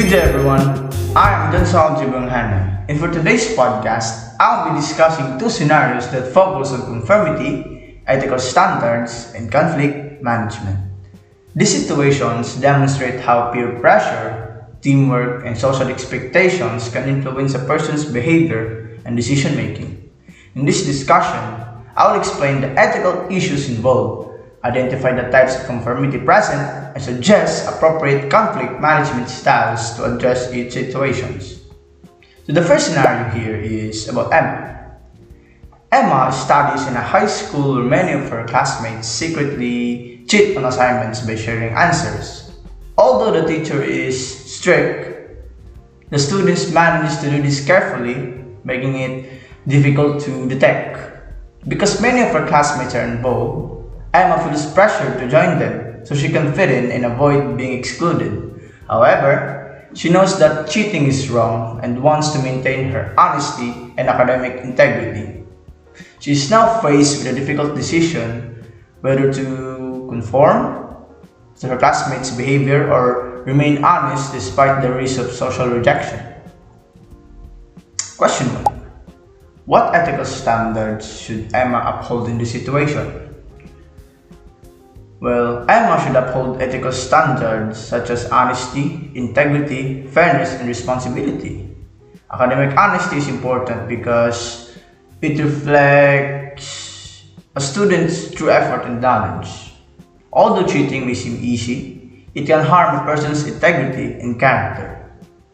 Good day everyone, I am Jansal Jibanghana, and for today's podcast, I'll be discussing two scenarios that focus on conformity, ethical standards, and conflict management. These situations demonstrate how peer pressure, teamwork, and social expectations can influence a person's behavior and decision making. In this discussion, I will explain the ethical issues involved, identify the types of conformity present, and suggest appropriate conflict management styles to address each situation. So the first scenario here is about Emma. Emma studies in a high school where many of her classmates secretly cheat on assignments by sharing answers. Although the teacher is strict, the students manage to do this carefully, making it difficult to detect. Because many of her classmates are involved, Emma feels pressure to join them so she can fit in and avoid being excluded. However, she knows that cheating is wrong and wants to maintain her honesty and academic integrity. She is now faced with a difficult decision whether to conform to her classmates' behavior or remain honest despite the risk of social rejection. Question 1. What ethical standards should Emma uphold in this situation? Well, Emma should uphold ethical standards such as honesty, integrity, fairness, and responsibility. Academic honesty is important because it reflects a student's true effort and knowledge. Although cheating may seem easy, it can harm a person's integrity and character.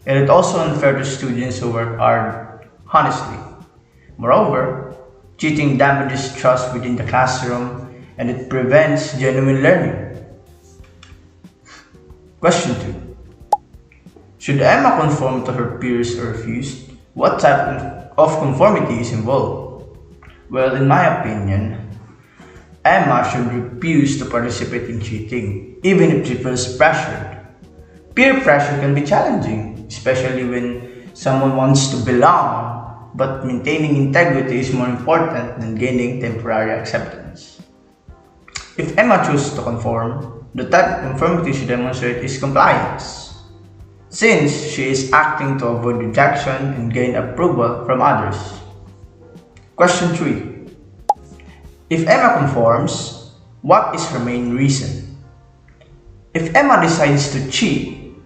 And it's also unfair to students who work hard honestly. Moreover, cheating damages trust within the classroom and it prevents genuine learning. Question 2. Should Emma conform to her peers or refuse? What type of conformity is involved? Well, in my opinion, Emma should refuse to participate in cheating, even if she feels pressured. Peer pressure can be challenging, especially when someone wants to belong, but maintaining integrity is more important than gaining temporary acceptance. If Emma chooses to conform, the type of conformity she demonstrates is compliance, since she is acting to avoid rejection and gain approval from others. Question 3. If Emma conforms, what is her main reason? If Emma decides to cheat,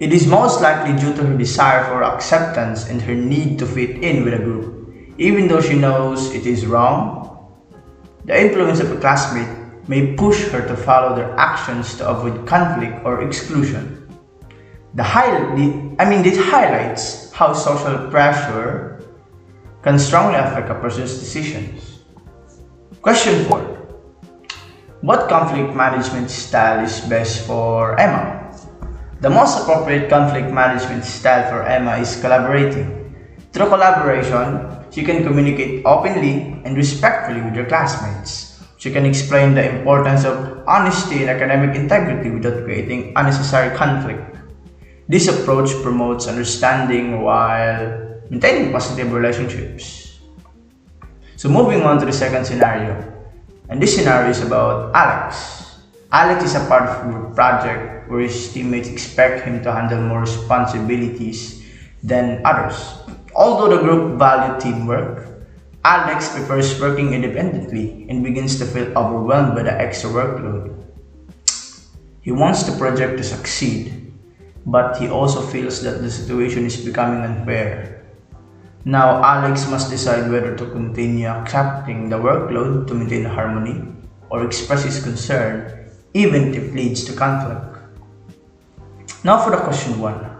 it is most likely due to her desire for acceptance and her need to fit in with a group, even though she knows it is wrong. The influence of a classmate may push her to follow their actions to avoid conflict or exclusion. This highlights how social pressure can strongly affect a person's decisions. Question 4. What conflict management style is best for Emma? The most appropriate conflict management style for Emma is collaborating. Through collaboration, she can communicate openly and respectfully with her classmates. She can explain the importance of honesty and academic integrity without creating unnecessary conflict. This approach promotes understanding while maintaining positive relationships. So moving on to the second scenario. And this scenario is about Alex. Alex is a part of a group project where his teammates expect him to handle more responsibilities than others. Although the group values teamwork, Alex prefers working independently and begins to feel overwhelmed by the extra workload. He wants the project to succeed, but he also feels that the situation is becoming unfair. Now, Alex must decide whether to continue accepting the workload to maintain harmony or express his concern, even if it leads to conflict. Now for the question 1.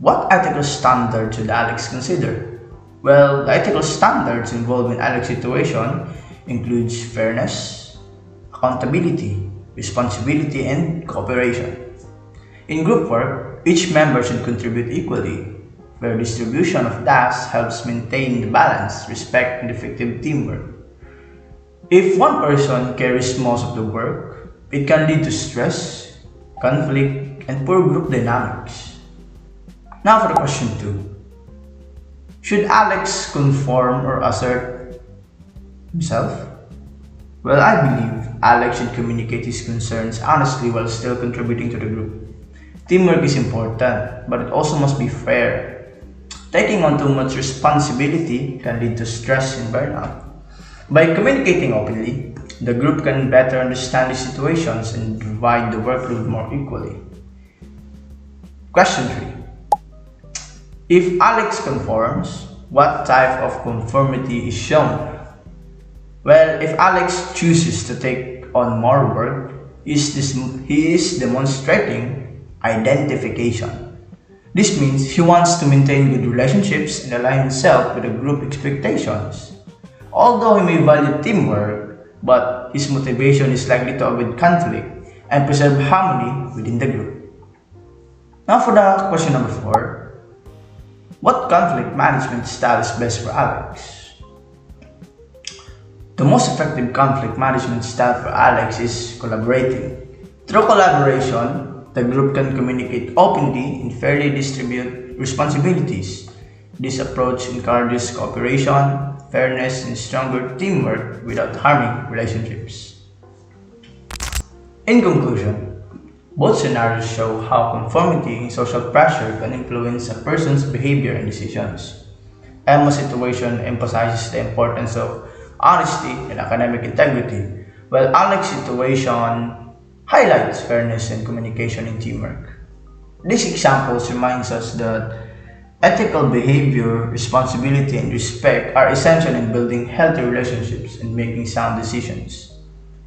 What ethical standards should Alex consider? Well, the ethical standards involved in Alex's situation includes fairness, accountability, responsibility, and cooperation. In group work, each member should contribute equally. Fair distribution of tasks helps maintain the balance, respect, and effective teamwork. If one person carries most of the work, it can lead to stress, conflict, and poor group dynamics. Now for the question 2. Should Alex conform or assert himself? Well, I believe Alex should communicate his concerns honestly while still contributing to the group. Teamwork is important, but it also must be fair. Taking on too much responsibility can lead to stress and burnout. By communicating openly, the group can better understand the situations and divide the workload more equally. Question 3. If Alex conforms, what type of conformity is shown? Well, if Alex chooses to take on more work, he is demonstrating identification. This means he wants to maintain good relationships and align himself with the group expectations. Although he may value teamwork, but his motivation is likely to avoid conflict and preserve harmony within the group. Now for the question number 4. What conflict management style is best for Alex? The most effective conflict management style for Alex is collaborating. Through collaboration, the group can communicate openly and fairly distribute responsibilities. This approach encourages cooperation, fairness, and stronger teamwork without harming relationships. In conclusion, both scenarios show how conformity and social pressure can influence a person's behavior and decisions. Emma's situation emphasizes the importance of honesty and academic integrity, while Alex's situation highlights fairness and communication and teamwork. These examples reminds us that ethical behavior, responsibility, and respect are essential in building healthy relationships and making sound decisions.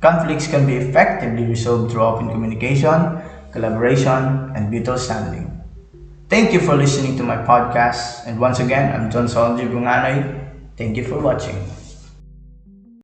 Conflicts can be effectively resolved through open communication, collaboration, and mutual understanding. Thank you for listening to my podcast, and once again, I'm John Solji Bunganay. Thank you for watching.